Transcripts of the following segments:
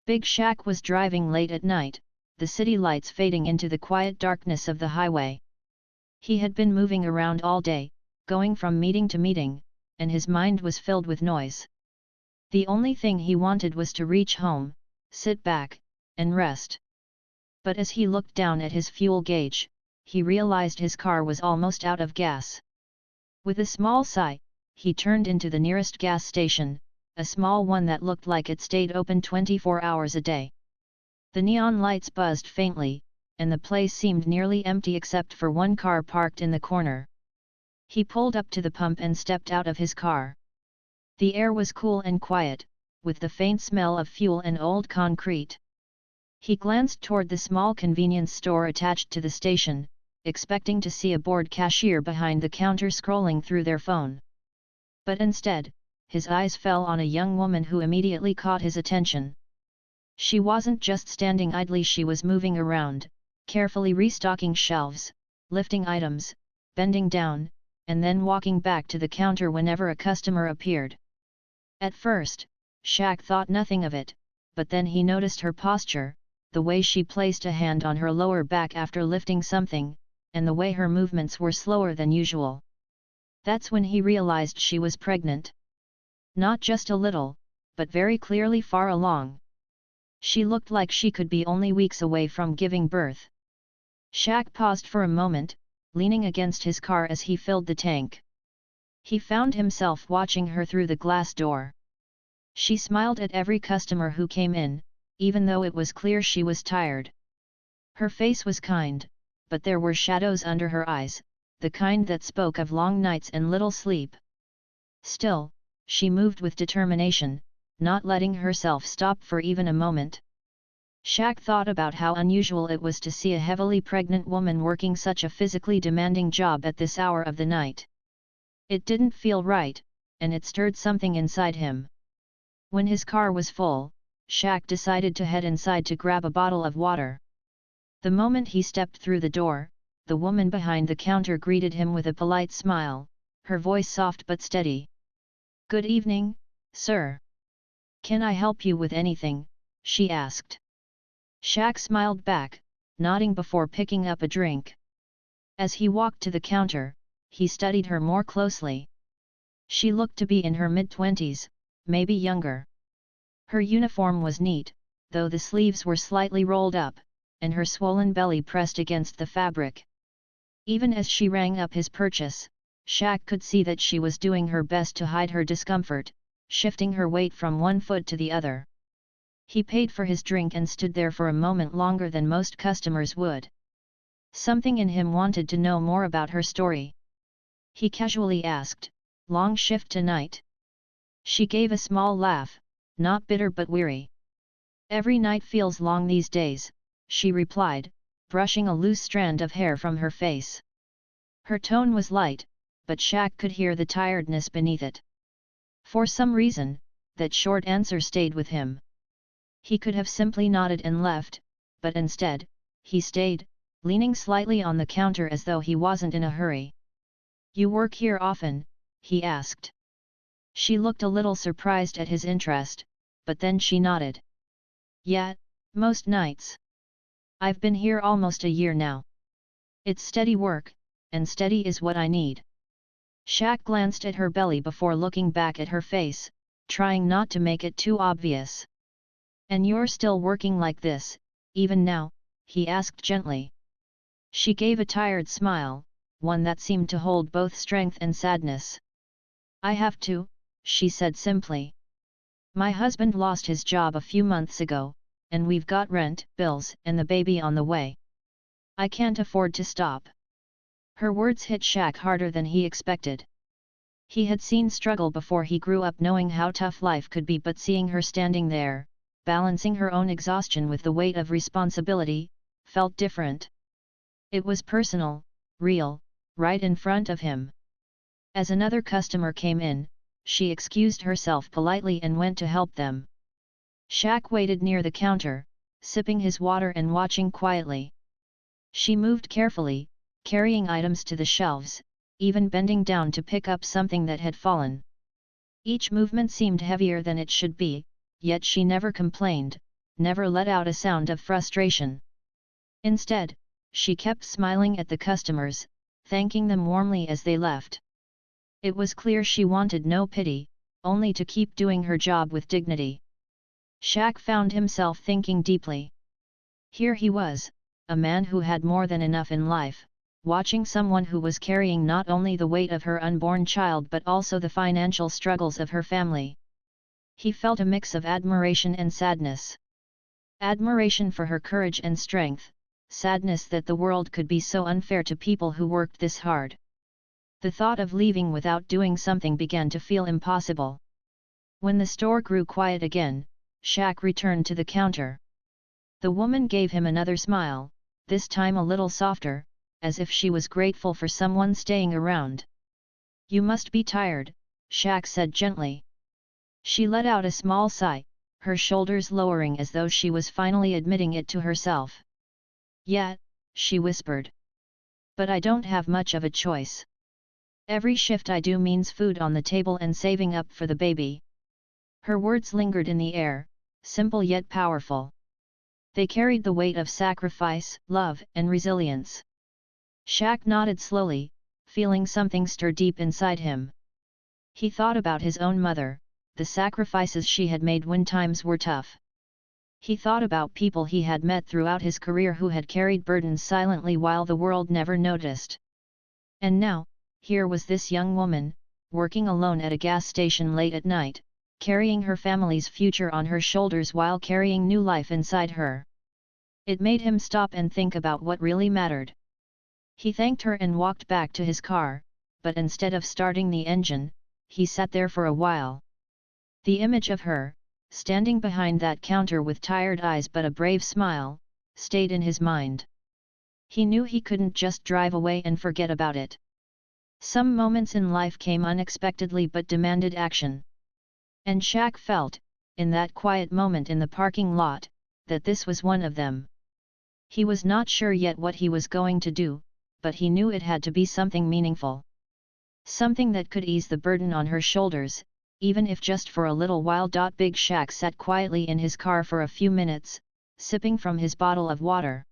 Big Shaq was driving late at night, the city lights fading into the quiet darkness of the highway. He had been moving around all day, going from meeting to meeting, and his mind was filled with noise. The only thing he wanted was to reach home, sit back, and rest. But as he looked down at his fuel gauge, he realized his car was almost out of gas. With a small sigh, he turned into the nearest gas station, a small one that looked like it stayed open 24 hours a day. The neon lights buzzed faintly, and the place seemed nearly empty except for one car parked in the corner. He pulled up to the pump and stepped out of his car. The air was cool and quiet, with the faint smell of fuel and old concrete. He glanced toward the small convenience store attached to the station, expecting to see a bored cashier behind the counter scrolling through their phone. But instead, his eyes fell on a young woman who immediately caught his attention. She wasn't just standing idly, she was moving around, carefully restocking shelves, lifting items, bending down, and then walking back to the counter whenever a customer appeared. At first, Shaq thought nothing of it, but then he noticed her posture, the way she placed a hand on her lower back after lifting something, and the way her movements were slower than usual. That's when he realized she was pregnant. Not just a little, but very clearly far along. She looked like she could be only weeks away from giving birth. Shaq paused for a moment, leaning against his car as he filled the tank. He found himself watching her through the glass door. She smiled at every customer who came in, even though it was clear she was tired. Her face was kind, but there were shadows under her eyes, the kind that spoke of long nights and little sleep. Still, she moved with determination, not letting herself stop for even a moment. Shaq thought about how unusual it was to see a heavily pregnant woman working such a physically demanding job at this hour of the night. It didn't feel right, and it stirred something inside him. When his car was full, Shaq decided to head inside to grab a bottle of water. The moment he stepped through the door, the woman behind the counter greeted him with a polite smile, her voice soft but steady. "Good evening, sir. Can I help you with anything?" she asked. Shaq smiled back, nodding before picking up a drink. As he walked to the counter, he studied her more closely. She looked to be in her mid-20s, maybe younger. Her uniform was neat, though the sleeves were slightly rolled up, and her swollen belly pressed against the fabric. Even as she rang up his purchase, Shaq could see that she was doing her best to hide her discomfort, shifting her weight from one foot to the other. He paid for his drink and stood there for a moment longer than most customers would. Something in him wanted to know more about her story. He casually asked, "Long shift tonight?" She gave a small laugh, not bitter but weary. "Every night feels long these days," she replied, brushing a loose strand of hair from her face. Her tone was light, but Shaq could hear the tiredness beneath it. For some reason, that short answer stayed with him. He could have simply nodded and left, but instead, he stayed, leaning slightly on the counter as though he wasn't in a hurry. "You work here often?" he asked. She looked a little surprised at his interest, but then she nodded. "Yeah, most nights. I've been here almost a year now. It's steady work, and steady is what I need." Shaq glanced at her belly before looking back at her face, trying not to make it too obvious. "And you're still working like this, even now?" he asked gently. She gave a tired smile, one that seemed to hold both strength and sadness. "I have to," she said simply. "My husband lost his job a few months ago, and we've got rent, bills, and the baby on the way. I can't afford to stop." Her words hit Shaq harder than he expected. He had seen struggle before he grew up, knowing how tough life could be, but seeing her standing there, balancing her own exhaustion with the weight of responsibility, felt different. It was personal, real, right in front of him. As another customer came in, she excused herself politely and went to help them. Shaq waited near the counter, sipping his water and watching quietly. She moved carefully, carrying items to the shelves, even bending down to pick up something that had fallen. Each movement seemed heavier than it should be, yet she never complained, never let out a sound of frustration. Instead, she kept smiling at the customers, thanking them warmly as they left. It was clear she wanted no pity, only to keep doing her job with dignity. Shaq found himself thinking deeply. Here he was, a man who had more than enough in life, watching someone who was carrying not only the weight of her unborn child but also the financial struggles of her family. He felt a mix of admiration and sadness. Admiration for her courage and strength, sadness that the world could be so unfair to people who worked this hard. The thought of leaving without doing something began to feel impossible. When the store grew quiet again, Shaq returned to the counter. The woman gave him another smile, this time a little softer, as if she was grateful for someone staying around. "You must be tired," Shaq said gently. She let out a small sigh, her shoulders lowering as though she was finally admitting it to herself. "Yeah," she whispered. "But I don't have much of a choice. Every shift I do means food on the table and saving up for the baby." Her words lingered in the air, simple yet powerful. They carried the weight of sacrifice, love, and resilience. Shaq nodded slowly, feeling something stir deep inside him. He thought about his own mother, the sacrifices she had made when times were tough. He thought about people he had met throughout his career who had carried burdens silently while the world never noticed. And now, here was this young woman, working alone at a gas station late at night, carrying her family's future on her shoulders while carrying new life inside her. It made him stop and think about what really mattered. He thanked her and walked back to his car, but instead of starting the engine, he sat there for a while. The image of her, standing behind that counter with tired eyes but a brave smile, stayed in his mind. He knew he couldn't just drive away and forget about it. Some moments in life came unexpectedly but demanded action. And Shaq felt, in that quiet moment in the parking lot, that this was one of them. He was not sure yet what he was going to do, but he knew it had to be something meaningful. Something that could ease the burden on her shoulders, even if just for a little while. Big Shaq sat quietly in his car for a few minutes, sipping from his bottle of water.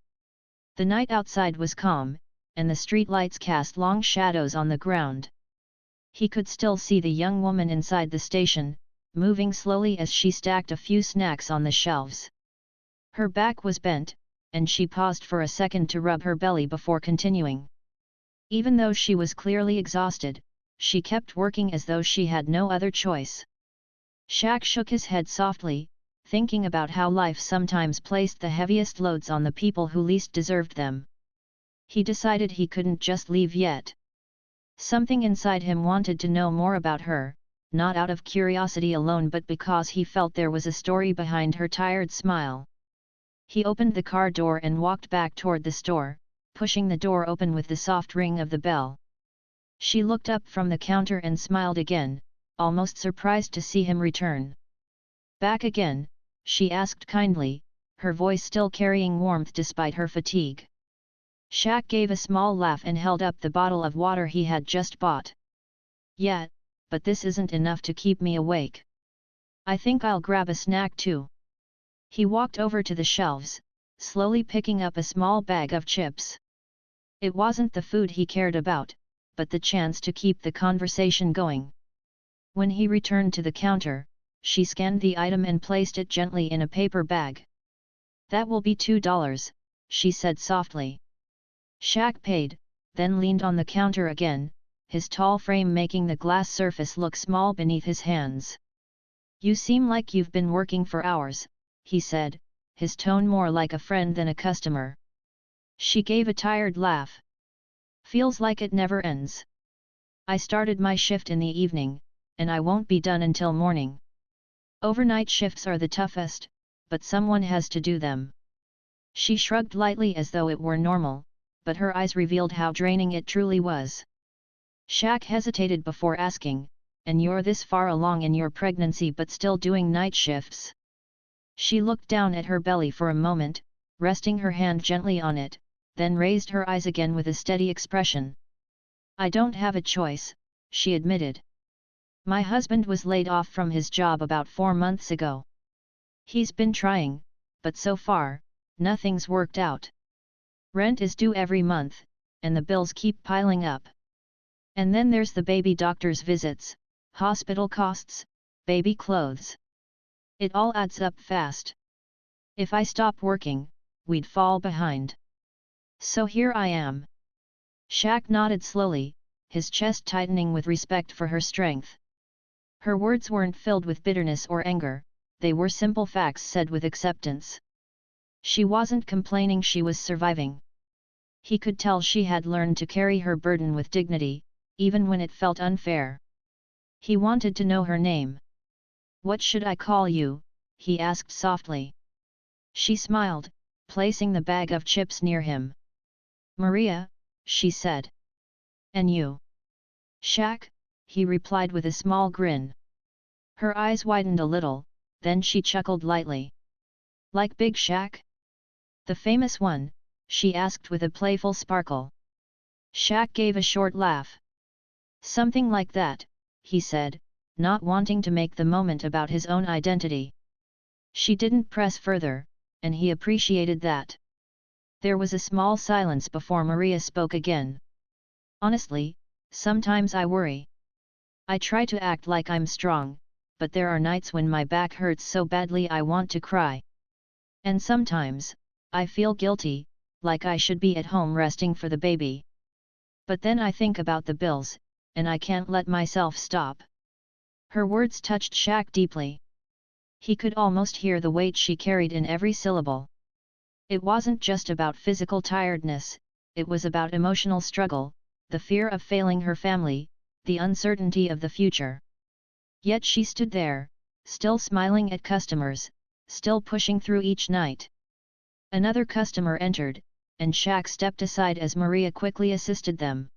The night outside was calm, and the street lights cast long shadows on the ground. He could still see the young woman inside the station, moving slowly as she stacked a few snacks on the shelves. Her back was bent, and she paused for a second to rub her belly before continuing. Even though she was clearly exhausted, she kept working as though she had no other choice. Shaq shook his head softly, thinking about how life sometimes placed the heaviest loads on the people who least deserved them. He decided he couldn't just leave yet. Something inside him wanted to know more about her, not out of curiosity alone but because he felt there was a story behind her tired smile. He opened the car door and walked back toward the store, pushing the door open with the soft ring of the bell. She looked up from the counter and smiled again, almost surprised to see him return. "Back again?" she asked kindly, her voice still carrying warmth despite her fatigue. Shaq gave a small laugh and held up the bottle of water he had just bought. "Yeah, but this isn't enough to keep me awake. I think I'll grab a snack too." He walked over to the shelves, slowly picking up a small bag of chips. It wasn't the food he cared about, but the chance to keep the conversation going. When he returned to the counter, she scanned the item and placed it gently in a paper bag. "That will be $2, she said softly. Shaq paid, then leaned on the counter again, his tall frame making the glass surface look small beneath his hands. "You seem like you've been working for hours," he said, his tone more like a friend than a customer. She gave a tired laugh. "Feels like it never ends. I started my shift in the evening, and I won't be done until morning. Overnight shifts are the toughest, but someone has to do them." She shrugged lightly as though it were normal, but her eyes revealed how draining it truly was. Shaq hesitated before asking, "And you're this far along in your pregnancy but still doing night shifts?" She looked down at her belly for a moment, resting her hand gently on it, then raised her eyes again with a steady expression. "I don't have a choice," she admitted. "My husband was laid off from his job about 4 months ago. He's been trying, but so far, nothing's worked out. Rent is due every month, and the bills keep piling up. And then there's the baby doctor's visits, hospital costs, baby clothes. It all adds up fast. If I stopped working, we'd fall behind. So here I am. Shaq nodded slowly, his chest tightening with respect for her strength. Her words weren't filled with bitterness or anger, they were simple facts said with acceptance. She wasn't complaining, she was surviving. He could tell she had learned to carry her burden with dignity, even when it felt unfair. He wanted to know her name. "What should I call you?" he asked softly. She smiled, placing the bag of chips near him. "Maria," she said. "And you?" "Shaq," he replied with a small grin. Her eyes widened a little, then she chuckled lightly. "Like Big Shaq? The famous one?" she asked with a playful sparkle. Shaq gave a short laugh. "Something like that," he said, not wanting to make the moment about his own identity. She didn't press further, and he appreciated that. There was a small silence before Maria spoke again. "Honestly, sometimes I worry. I try to act like I'm strong, but there are nights when my back hurts so badly I want to cry. And sometimes, I feel guilty, like I should be at home resting for the baby. But then I think about the bills, and I can't let myself stop." Her words touched Shaq deeply. He could almost hear the weight she carried in every syllable. It wasn't just about physical tiredness, it was about emotional struggle, the fear of failing her family, the uncertainty of the future. Yet she stood there, still smiling at customers, still pushing through each night. Another customer entered, and Shaq stepped aside as Maria quickly assisted them.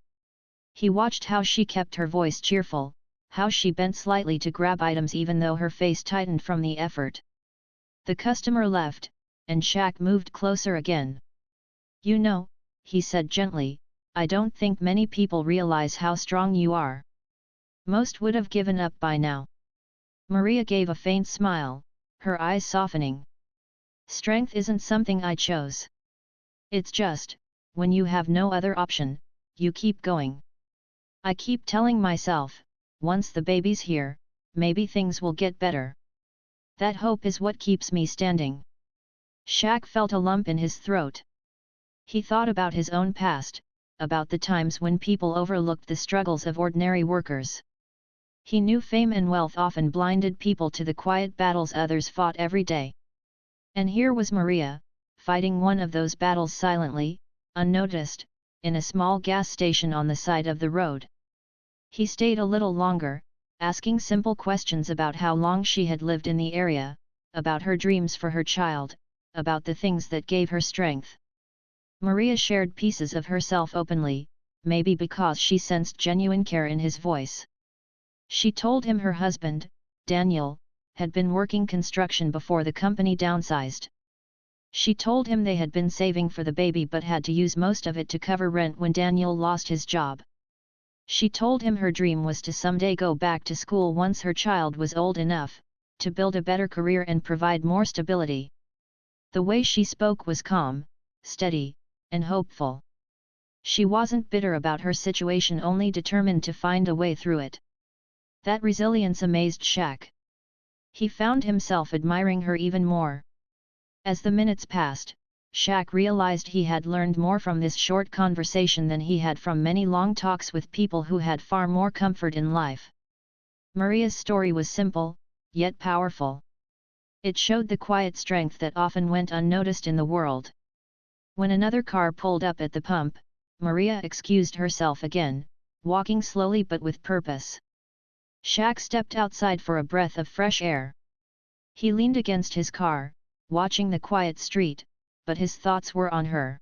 He watched how she kept her voice cheerful, how she bent slightly to grab items even though her face tightened from the effort. The customer left, and Shaq moved closer again. "You know," he said gently, "I don't think many people realize how strong you are. Most would have given up by now." Maria gave a faint smile, her eyes softening. "Strength isn't something I chose. It's just, when you have no other option, you keep going. I keep telling myself, once the baby's here, maybe things will get better. That hope is what keeps me standing." Shaq felt a lump in his throat. He thought about his own past, about the times when people overlooked the struggles of ordinary workers. He knew fame and wealth often blinded people to the quiet battles others fought every day. And here was Maria, fighting one of those battles silently, unnoticed, in a small gas station on the side of the road. He stayed a little longer, asking simple questions about how long she had lived in the area, about her dreams for her child, about the things that gave her strength. Maria shared pieces of herself openly, maybe because she sensed genuine care in his voice. She told him her husband, Daniel, had been working construction before the company downsized. She told him they had been saving for the baby but had to use most of it to cover rent when Daniel lost his job. She told him her dream was to someday go back to school once her child was old enough, to build a better career and provide more stability. The way she spoke was calm, steady, and hopeful. She wasn't bitter about her situation, only determined to find a way through it. That resilience amazed Shaq. He found himself admiring her even more. As the minutes passed, Shaq realized he had learned more from this short conversation than he had from many long talks with people who had far more comfort in life. Maria's story was simple, yet powerful. It showed the quiet strength that often went unnoticed in the world. When another car pulled up at the pump, Maria excused herself again, walking slowly but with purpose. Shaq stepped outside for a breath of fresh air. He leaned against his car, watching the quiet street, but his thoughts were on her.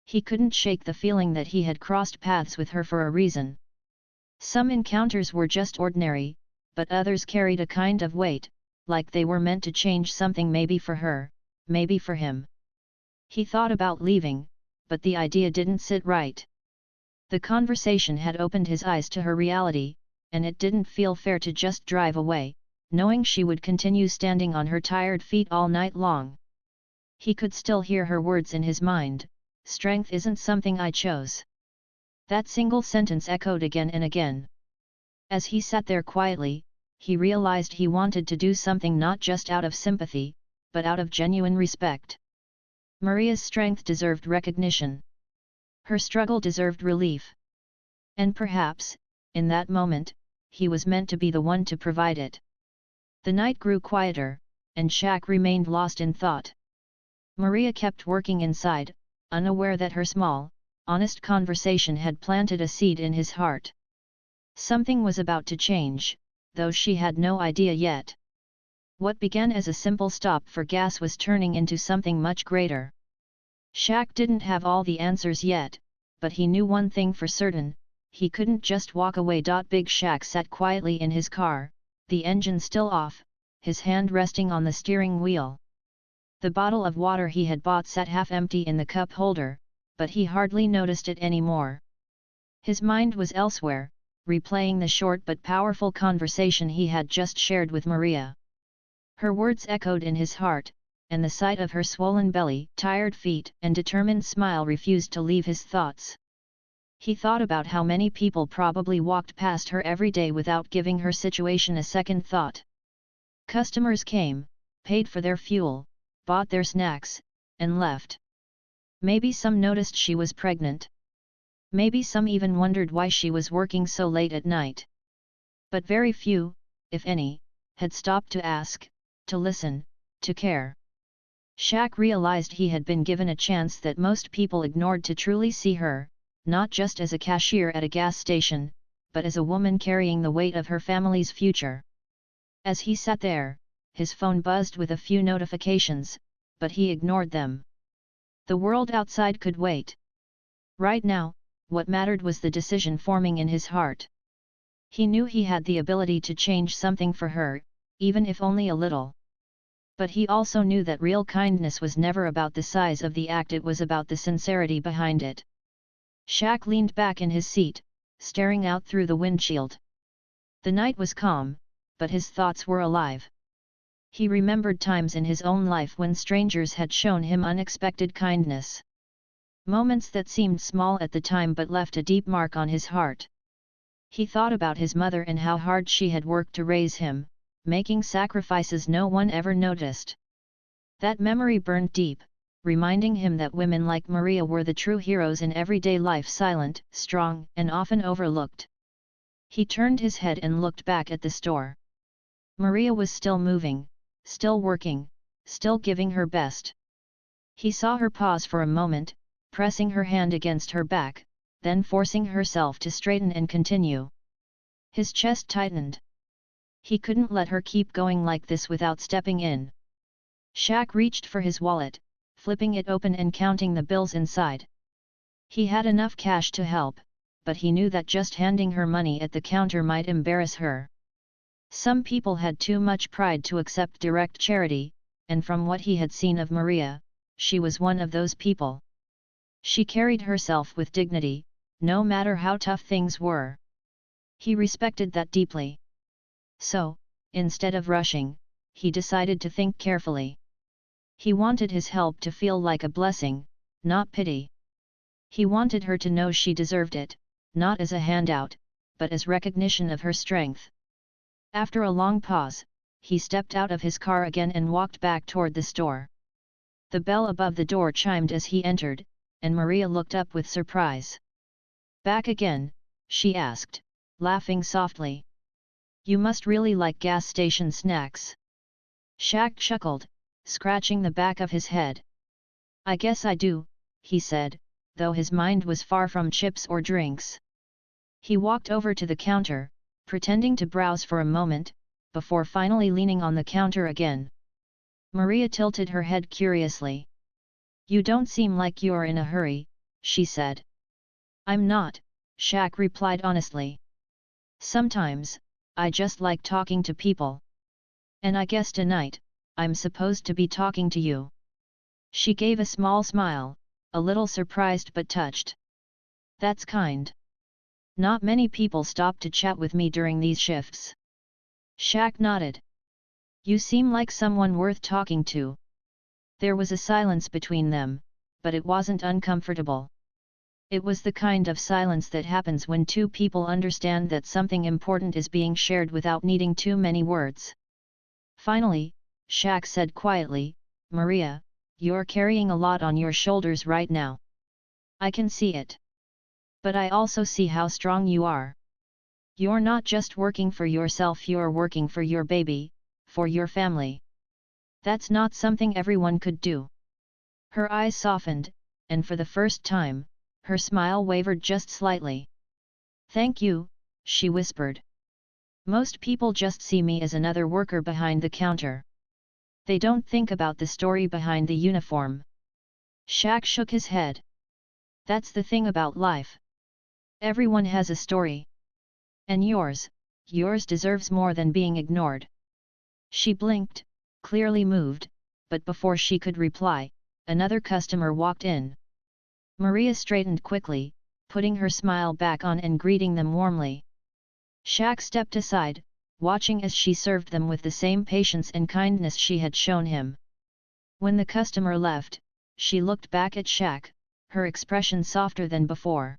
He couldn't shake the feeling that he had crossed paths with her for a reason. Some encounters were just ordinary, but others carried a kind of weight, like they were meant to change something, maybe for her, maybe for him. He thought about leaving, but the idea didn't sit right. The conversation had opened his eyes to her reality, and it didn't feel fair to just drive away, knowing she would continue standing on her tired feet all night long. He could still hear her words in his mind, "Strength isn't something I chose." That single sentence echoed again and again. As he sat there quietly, he realized he wanted to do something not just out of sympathy, but out of genuine respect. Maria's strength deserved recognition. Her struggle deserved relief. And perhaps, in that moment, he was meant to be the one to provide it. The night grew quieter, and Shaq remained lost in thought. Maria kept working inside, unaware that her small, honest conversation had planted a seed in his heart. Something was about to change, though she had no idea yet. What began as a simple stop for gas was turning into something much greater. Shaq didn't have all the answers yet, but he knew one thing for certain: he couldn't just walk away. Big Shaq sat quietly in his car, the engine still off, his hand resting on the steering wheel. The bottle of water he had bought sat half empty in the cup holder, but he hardly noticed it anymore. His mind was elsewhere, replaying the short but powerful conversation he had just shared with Maria. Her words echoed in his heart, and the sight of her swollen belly, tired feet, and determined smile refused to leave his thoughts. He thought about how many people probably walked past her every day without giving her situation a second thought. Customers came, paid for their fuel, bought their snacks, and left. Maybe some noticed she was pregnant. Maybe some even wondered why she was working so late at night. But very few, if any, had stopped to ask, to listen, to care. Shaq realized he had been given a chance that most people ignored to truly see her, not just as a cashier at a gas station, but as a woman carrying the weight of her family's future. As he sat there, his phone buzzed with a few notifications, but he ignored them. The world outside could wait. Right now, what mattered was the decision forming in his heart. He knew he had the ability to change something for her, even if only a little. But he also knew that real kindness was never about the size of the act, it was about the sincerity behind it. Shaq leaned back in his seat, staring out through the windshield. The night was calm, but his thoughts were alive. He remembered times in his own life when strangers had shown him unexpected kindness. Moments that seemed small at the time but left a deep mark on his heart. He thought about his mother and how hard she had worked to raise him, making sacrifices no one ever noticed. That memory burned deep, reminding him that women like Maria were the true heroes in everyday life, silent, strong, and often overlooked. He turned his head and looked back at the store. Maria was still moving, still working, still giving her best. He saw her pause for a moment, pressing her hand against her back, then forcing herself to straighten and continue. His chest tightened. He couldn't let her keep going like this without stepping in. Shaq reached for his wallet, flipping it open and counting the bills inside. He had enough cash to help, but he knew that just handing her money at the counter might embarrass her. Some people had too much pride to accept direct charity, and from what he had seen of Maria, she was one of those people. She carried herself with dignity, no matter how tough things were. He respected that deeply. So, instead of rushing, he decided to think carefully. He wanted his help to feel like a blessing, not pity. He wanted her to know she deserved it, not as a handout, but as recognition of her strength. After a long pause, he stepped out of his car again and walked back toward the store. The bell above the door chimed as he entered, and Maria looked up with surprise. "Back again?" she asked, laughing softly. "You must really like gas station snacks." Shaq chuckled, scratching the back of his head. "I guess I do," he said, though his mind was far from chips or drinks. He walked over to the counter, pretending to browse for a moment, before finally leaning on the counter again. Maria tilted her head curiously. "You don't seem like you're in a hurry," she said. "I'm not," Shaq replied honestly. "Sometimes, I just like talking to people. And I guess tonight, I'm supposed to be talking to you." She gave a small smile, a little surprised but touched. "That's kind. Not many people stop to chat with me during these shifts." Shaq nodded. "You seem like someone worth talking to." There was a silence between them, but it wasn't uncomfortable. It was the kind of silence that happens when two people understand that something important is being shared without needing too many words. Finally, Shaq said quietly, "Maria, you're carrying a lot on your shoulders right now. I can see it. But I also see how strong you are. You're not just working for yourself, you're working for your baby, for your family. That's not something everyone could do." Her eyes softened, and for the first time, her smile wavered just slightly. "Thank you," she whispered. "Most people just see me as another worker behind the counter. They don't think about the story behind the uniform." Shaq shook his head. "That's the thing about life. Everyone has a story. And yours deserves more than being ignored." She blinked, clearly moved, but before she could reply, another customer walked in. Maria straightened quickly, putting her smile back on and greeting them warmly. Shaq stepped aside, watching as she served them with the same patience and kindness she had shown him. When the customer left, she looked back at Shaq, her expression softer than before.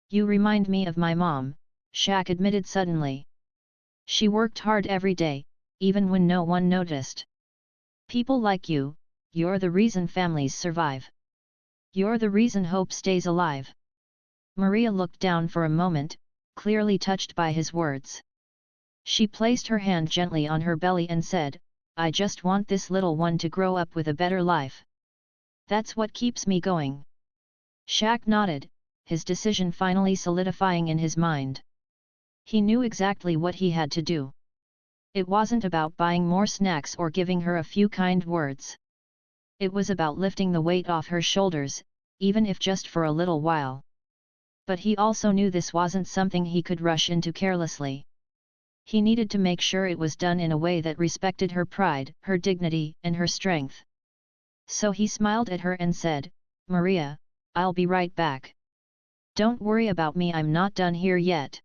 "You remind me of my mom," Shaq admitted suddenly. "She worked hard every day, even when no one noticed. People like you, you're the reason families survive. You're the reason hope stays alive." Maria looked down for a moment, clearly touched by his words. She placed her hand gently on her belly and said, "I just want this little one to grow up with a better life. That's what keeps me going." Shaq nodded, his decision finally solidifying in his mind. He knew exactly what he had to do. It wasn't about buying more snacks or giving her a few kind words. It was about lifting the weight off her shoulders, even if just for a little while. But he also knew this wasn't something he could rush into carelessly. He needed to make sure it was done in a way that respected her pride, her dignity, and her strength. So he smiled at her and said, "Maria, I'll be right back. Don't worry about me, I'm not done here yet."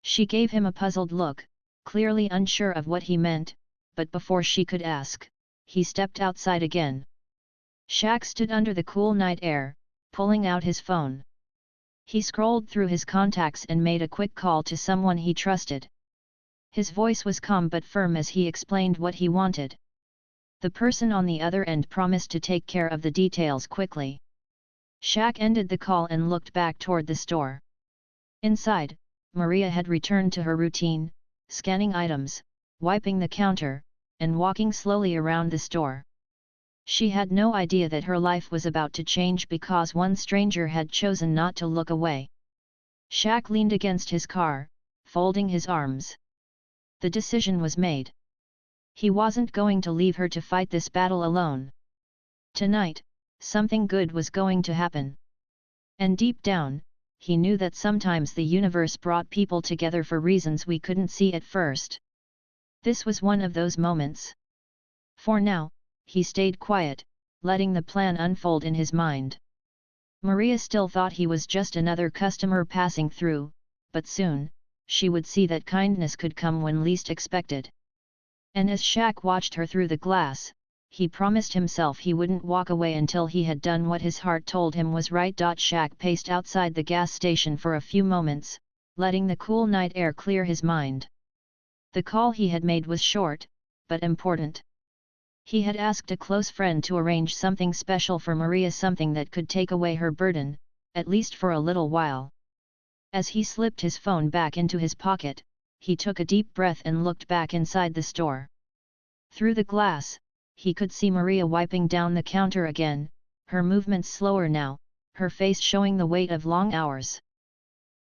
She gave him a puzzled look, clearly unsure of what he meant, but before she could ask, he stepped outside again. Shaq stood under the cool night air, pulling out his phone. He scrolled through his contacts and made a quick call to someone he trusted. His voice was calm but firm as he explained what he wanted. The person on the other end promised to take care of the details quickly. Shaq ended the call and looked back toward the store. Inside, Maria had returned to her routine, scanning items, wiping the counter, and walking slowly around the store. She had no idea that her life was about to change because one stranger had chosen not to look away. Shaq leaned against his car, folding his arms. The decision was made. He wasn't going to leave her to fight this battle alone. Tonight, something good was going to happen. And deep down, he knew that sometimes the universe brought people together for reasons we couldn't see at first. This was one of those moments. For now, he stayed quiet, letting the plan unfold in his mind. Maria still thought he was just another customer passing through, but soon, she would see that kindness could come when least expected. And as Shaq watched her through the glass, he promised himself he wouldn't walk away until he had done what his heart told him was right. Shaq paced outside the gas station for a few moments, letting the cool night air clear his mind. The call he had made was short, but important. He had asked a close friend to arrange something special for Maria, something that could take away her burden, at least for a little while. As he slipped his phone back into his pocket, he took a deep breath and looked back inside the store. Through the glass, he could see Maria wiping down the counter again, her movements slower now, her face showing the weight of long hours.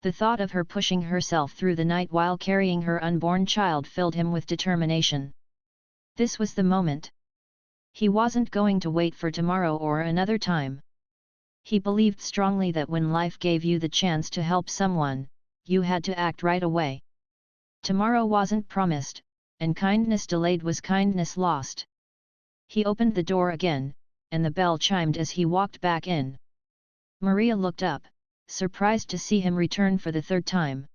The thought of her pushing herself through the night while carrying her unborn child filled him with determination. This was the moment. He wasn't going to wait for tomorrow or another time. He believed strongly that when life gave you the chance to help someone, you had to act right away. Tomorrow wasn't promised, and kindness delayed was kindness lost. He opened the door again, and the bell chimed as he walked back in. Maria looked up, surprised to see him return for the third time.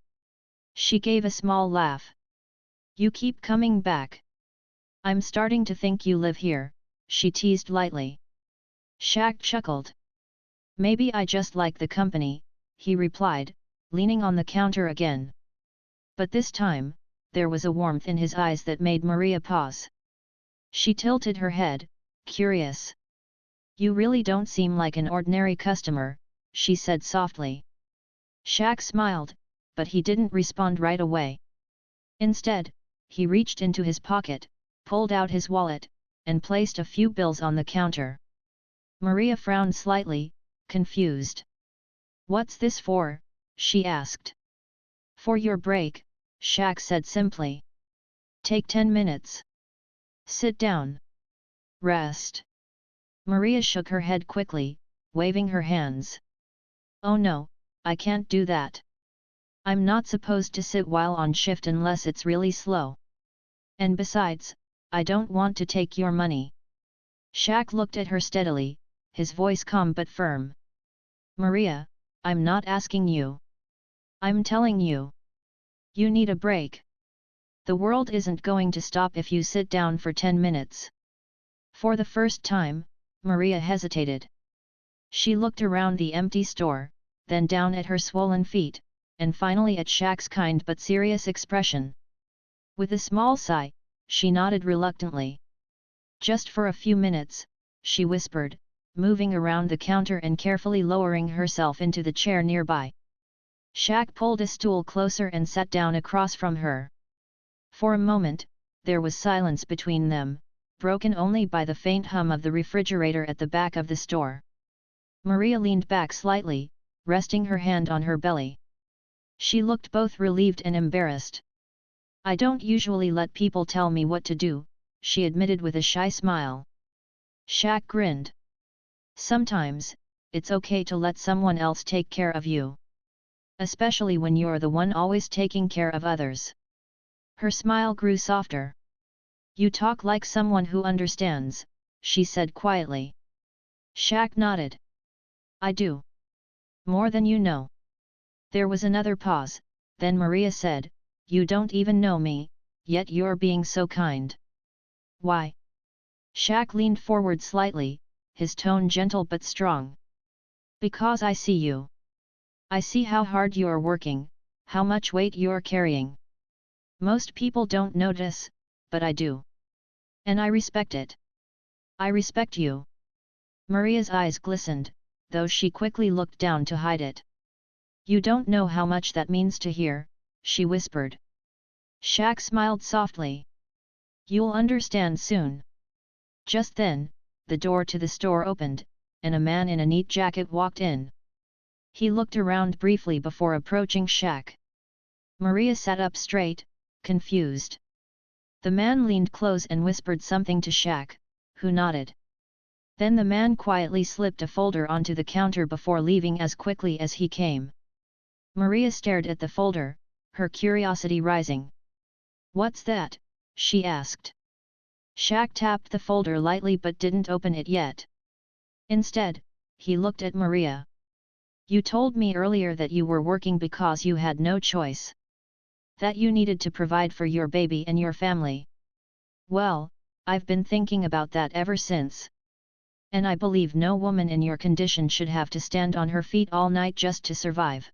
She gave a small laugh. "You keep coming back. I'm starting to think you live here," she teased lightly. Shaq chuckled. Maybe I just like the company, he replied, leaning on the counter again. But this time, there was a warmth in his eyes that made Maria pause. She tilted her head, curious. You really don't seem like an ordinary customer, she said softly. Shaq smiled, but he didn't respond right away. Instead, he reached into his pocket, pulled out his wallet, and placed a few bills on the counter. Maria frowned slightly, confused. What's this for? She asked. For your break, Shaq said simply. Take 10 minutes. Sit down. Rest. Maria shook her head quickly, waving her hands. Oh no, I can't do that. I'm not supposed to sit while on shift unless it's really slow. And besides, I don't want to take your money. Shaq looked at her steadily, his voice calm but firm. Maria, I'm not asking you. I'm telling you. You need a break. The world isn't going to stop if you sit down for 10 minutes. For the first time, Maria hesitated. She looked around the empty store, then down at her swollen feet, and finally at Shaq's kind but serious expression. With a small sigh, she nodded reluctantly. Just for a few minutes, she whispered, moving around the counter and carefully lowering herself into the chair nearby. Shaq pulled a stool closer and sat down across from her. For a moment, there was silence between them, broken only by the faint hum of the refrigerator at the back of the store. Maria leaned back slightly, resting her hand on her belly. She looked both relieved and embarrassed. I don't usually let people tell me what to do, she admitted with a shy smile. Shaq grinned. Sometimes, it's okay to let someone else take care of you. Especially when you're the one always taking care of others. Her smile grew softer. You talk like someone who understands, she said quietly. Shaq nodded. I do. More than you know. There was another pause, then Maria said, You don't even know me, yet you're being so kind. Why? Shaq leaned forward slightly, his tone gentle but strong. Because I see you. I see how hard you're working, how much weight you're carrying. Most people don't notice, but I do. And I respect it. I respect you. Maria's eyes glistened, though she quickly looked down to hide it. You don't know how much that means to hear, she whispered. Shaq smiled softly. You'll understand soon. Just then, the door to the store opened, and a man in a neat jacket walked in. He looked around briefly before approaching Shaq. Maria sat up straight, confused. The man leaned close and whispered something to Shaq, who nodded. Then the man quietly slipped a folder onto the counter before leaving as quickly as he came. Maria stared at the folder, her curiosity rising. What's that? She asked. Shaq tapped the folder lightly but didn't open it yet. Instead, he looked at Maria. You told me earlier that you were working because you had no choice. That you needed to provide for your baby and your family. Well, I've been thinking about that ever since. And I believe no woman in your condition should have to stand on her feet all night just to survive.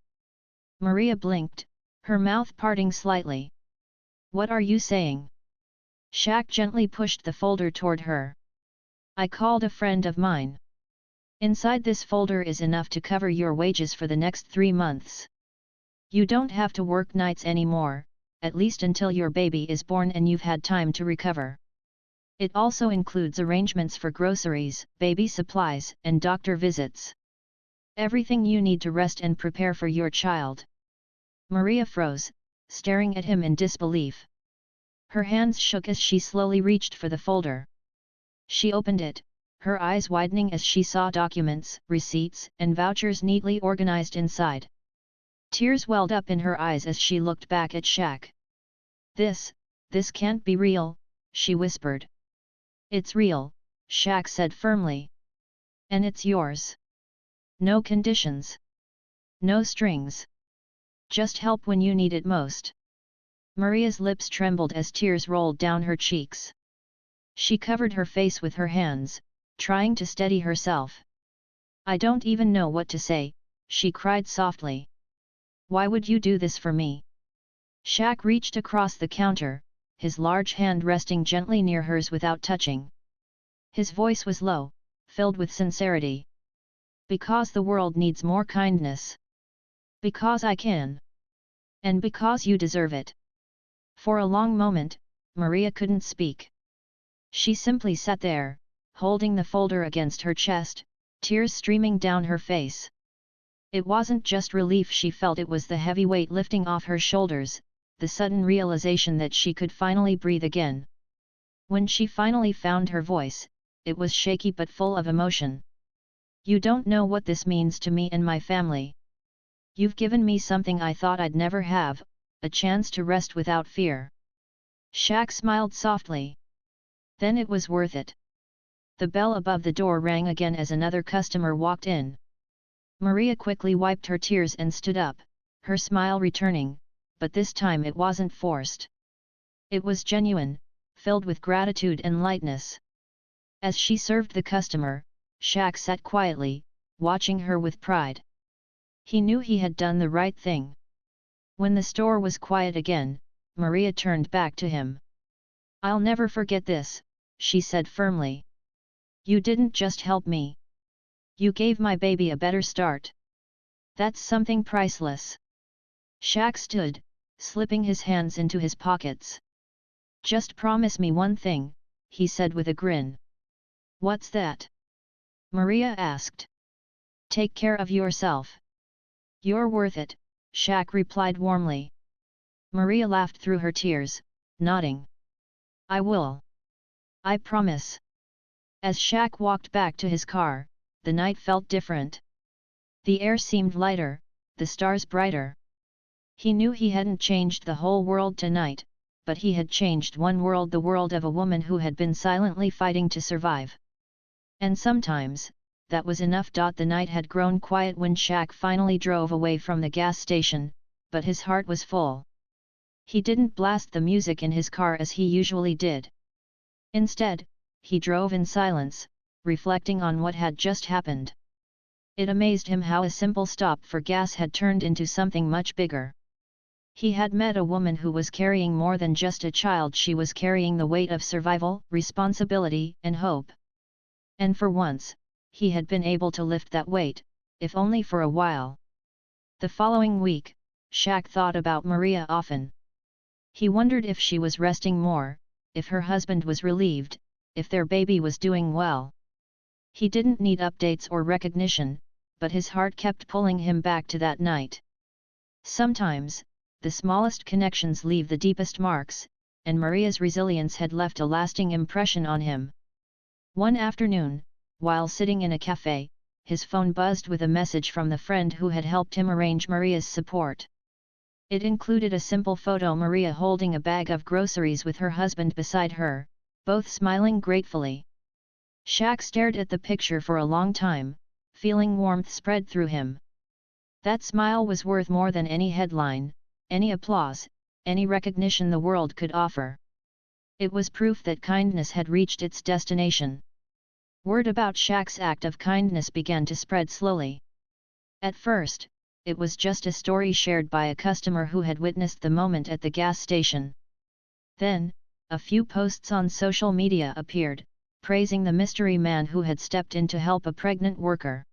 Maria blinked, her mouth parting slightly. What are you saying? Shaq gently pushed the folder toward her. I called a friend of mine. Inside this folder is enough to cover your wages for the next 3 months. You don't have to work nights anymore, at least until your baby is born and you've had time to recover. It also includes arrangements for groceries, baby supplies, and doctor visits. Everything you need to rest and prepare for your child. Maria froze, staring at him in disbelief. Her hands shook as she slowly reached for the folder. She opened it, her eyes widening as she saw documents, receipts, and vouchers neatly organized inside. Tears welled up in her eyes as she looked back at Shaq. This can't be real, she whispered. It's real, Shaq said firmly. And it's yours. No conditions. No strings. Just help when you need it most. Maria's lips trembled as tears rolled down her cheeks. She covered her face with her hands, trying to steady herself. I don't even know what to say, she cried softly. Why would you do this for me? Shaq reached across the counter, his large hand resting gently near hers without touching. His voice was low, filled with sincerity. Because the world needs more kindness. Because I can. And because you deserve it. For a long moment, Maria couldn't speak. She simply sat there, holding the folder against her chest, tears streaming down her face. It wasn't just relief she felt, it was the heavy weight lifting off her shoulders, the sudden realization that she could finally breathe again. When she finally found her voice, it was shaky but full of emotion. You don't know what this means to me and my family. You've given me something I thought I'd never have, a chance to rest without fear. Shaq smiled softly. Then it was worth it. The bell above the door rang again as another customer walked in. Maria quickly wiped her tears and stood up, her smile returning, but this time it wasn't forced. It was genuine, filled with gratitude and lightness. As she served the customer, Shaq sat quietly, watching her with pride. He knew he had done the right thing. When the store was quiet again, Maria turned back to him. I'll never forget this, she said firmly. You didn't just help me. You gave my baby a better start. That's something priceless. Shaq stood, slipping his hands into his pockets. Just promise me one thing, he said with a grin. What's that? Maria asked. Take care of yourself. You're worth it, Shaq replied warmly. Maria laughed through her tears, nodding. I will. I promise. As Shaq walked back to his car, the night felt different. The air seemed lighter, the stars brighter. He knew he hadn't changed the whole world tonight, but he had changed one world, the world of a woman who had been silently fighting to survive. And sometimes, that was enough. The night had grown quiet when Shaq finally drove away from the gas station, but his heart was full. He didn't blast the music in his car as he usually did. Instead, he drove in silence, reflecting on what had just happened. It amazed him how a simple stop for gas had turned into something much bigger. He had met a woman who was carrying more than just a child. She was carrying the weight of survival, responsibility, and hope. And for once, he had been able to lift that weight, if only for a while. The following week, Shaq thought about Maria often. He wondered if she was resting more, if her husband was relieved, if their baby was doing well. He didn't need updates or recognition, but his heart kept pulling him back to that night. Sometimes, the smallest connections leave the deepest marks, and Maria's resilience had left a lasting impression on him. One afternoon, while sitting in a cafe, his phone buzzed with a message from the friend who had helped him arrange Maria's support. It included a simple photo: Maria holding a bag of groceries with her husband beside her, both smiling gratefully. Shaq stared at the picture for a long time, feeling warmth spread through him. That smile was worth more than any headline, any applause, any recognition the world could offer. It was proof that kindness had reached its destination. Word about Shaq's act of kindness began to spread slowly. At first, it was just a story shared by a customer who had witnessed the moment at the gas station. Then, a few posts on social media appeared, praising the mystery man who had stepped in to help a pregnant worker.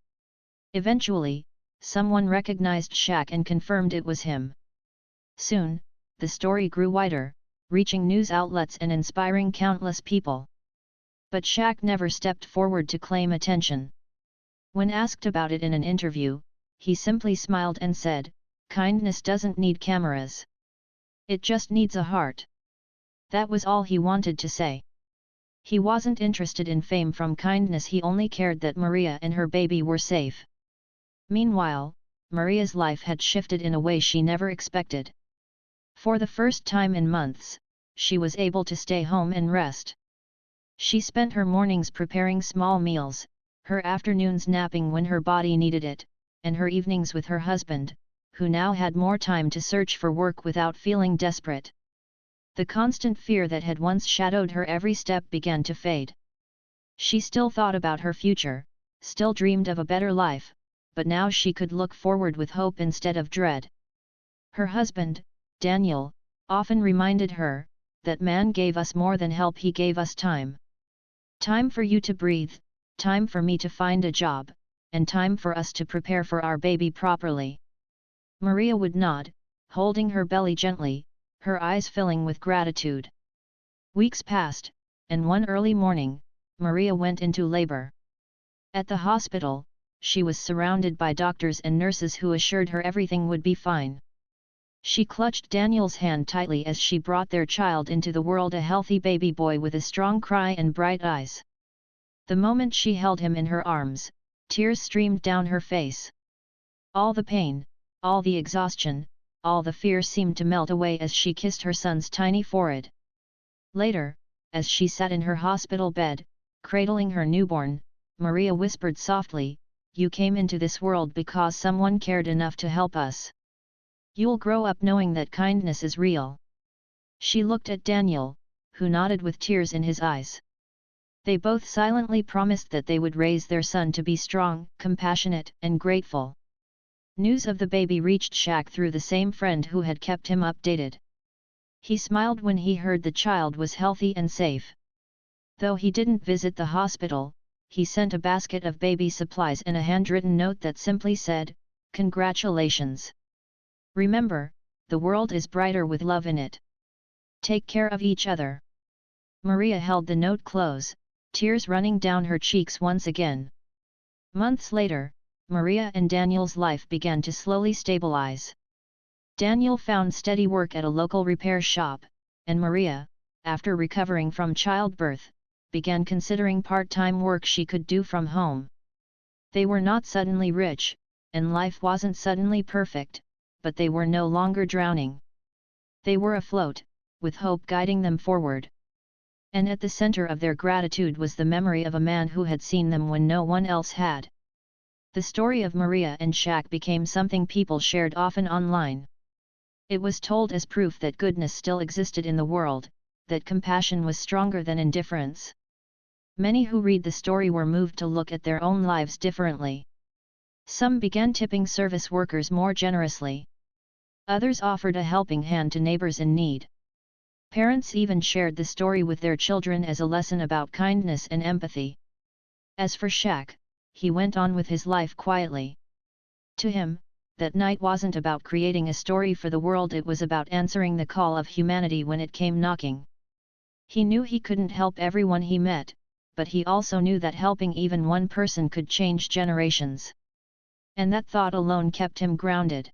Eventually, someone recognized Shaq and confirmed it was him. Soon, the story grew wider, reaching news outlets and inspiring countless people. But Shaq never stepped forward to claim attention. When asked about it in an interview, he simply smiled and said, "Kindness doesn't need cameras. It just needs a heart." That was all he wanted to say. He wasn't interested in fame from kindness, he only cared that Maria and her baby were safe. Meanwhile, Maria's life had shifted in a way she never expected. For the first time in months, she was able to stay home and rest. She spent her mornings preparing small meals, her afternoons napping when her body needed it, and her evenings with her husband, who now had more time to search for work without feeling desperate. The constant fear that had once shadowed her every step began to fade. She still thought about her future, still dreamed of a better life, but now she could look forward with hope instead of dread. Her husband, Daniel, often reminded her, that man gave us more than help, he gave us time. Time for you to breathe, time for me to find a job, and time for us to prepare for our baby properly. Maria would nod, holding her belly gently, her eyes filling with gratitude. Weeks passed, and one early morning, Maria went into labor. At the hospital, she was surrounded by doctors and nurses who assured her everything would be fine. She clutched Daniel's hand tightly as she brought their child into the world, a healthy baby boy with a strong cry and bright eyes. The moment she held him in her arms, tears streamed down her face. All the pain, all the exhaustion, all the fear seemed to melt away as she kissed her son's tiny forehead. Later, as she sat in her hospital bed, cradling her newborn, Maria whispered softly, "You came into this world because someone cared enough to help us. You'll grow up knowing that kindness is real." She looked at Daniel, who nodded with tears in his eyes. They both silently promised that they would raise their son to be strong, compassionate, and grateful. News of the baby reached Shaq through the same friend who had kept him updated. He smiled when he heard the child was healthy and safe. Though he didn't visit the hospital, he sent a basket of baby supplies and a handwritten note that simply said, "Congratulations. Remember, the world is brighter with love in it. Take care of each other." Maria held the note close, tears running down her cheeks once again. Months later, Maria and Daniel's life began to slowly stabilize. Daniel found steady work at a local repair shop, and Maria, after recovering from childbirth, began considering part-time work she could do from home. They were not suddenly rich, and life wasn't suddenly perfect, but they were no longer drowning. They were afloat, with hope guiding them forward. And at the center of their gratitude was the memory of a man who had seen them when no one else had. The story of Maria and Shaq became something people shared often online. It was told as proof that goodness still existed in the world, that compassion was stronger than indifference. Many who read the story were moved to look at their own lives differently. Some began tipping service workers more generously. Others offered a helping hand to neighbors in need. Parents even shared the story with their children as a lesson about kindness and empathy. As for Shaq, he went on with his life quietly. To him, that night wasn't about creating a story for the world, it was about answering the call of humanity when it came knocking. He knew he couldn't help everyone he met, but he also knew that helping even one person could change generations. And that thought alone kept him grounded.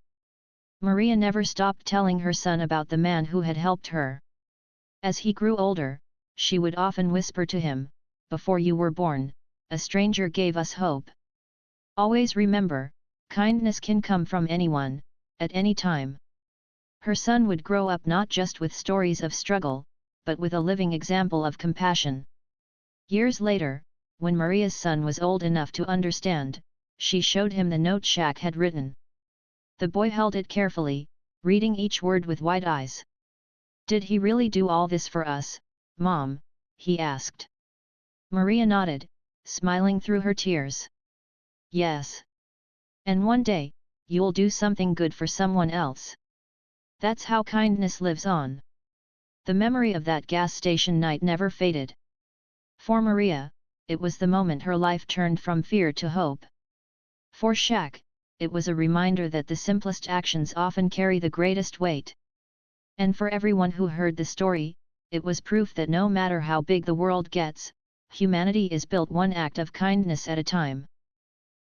Maria never stopped telling her son about the man who had helped her. As he grew older, she would often whisper to him, "Before you were born, a stranger gave us hope. Always remember, kindness can come from anyone, at any time." Her son would grow up not just with stories of struggle, but with a living example of compassion. Years later, when Maria's son was old enough to understand, she showed him the note Shaq had written. The boy held it carefully, reading each word with wide eyes. "Did he really do all this for us, Mom?" he asked. Maria nodded, smiling through her tears. "Yes. And one day, you'll do something good for someone else. That's how kindness lives on." The memory of that gas station night never faded. For Maria, it was the moment her life turned from fear to hope. For Shaq, it was a reminder that the simplest actions often carry the greatest weight. And for everyone who heard the story, it was proof that no matter how big the world gets, humanity is built one act of kindness at a time.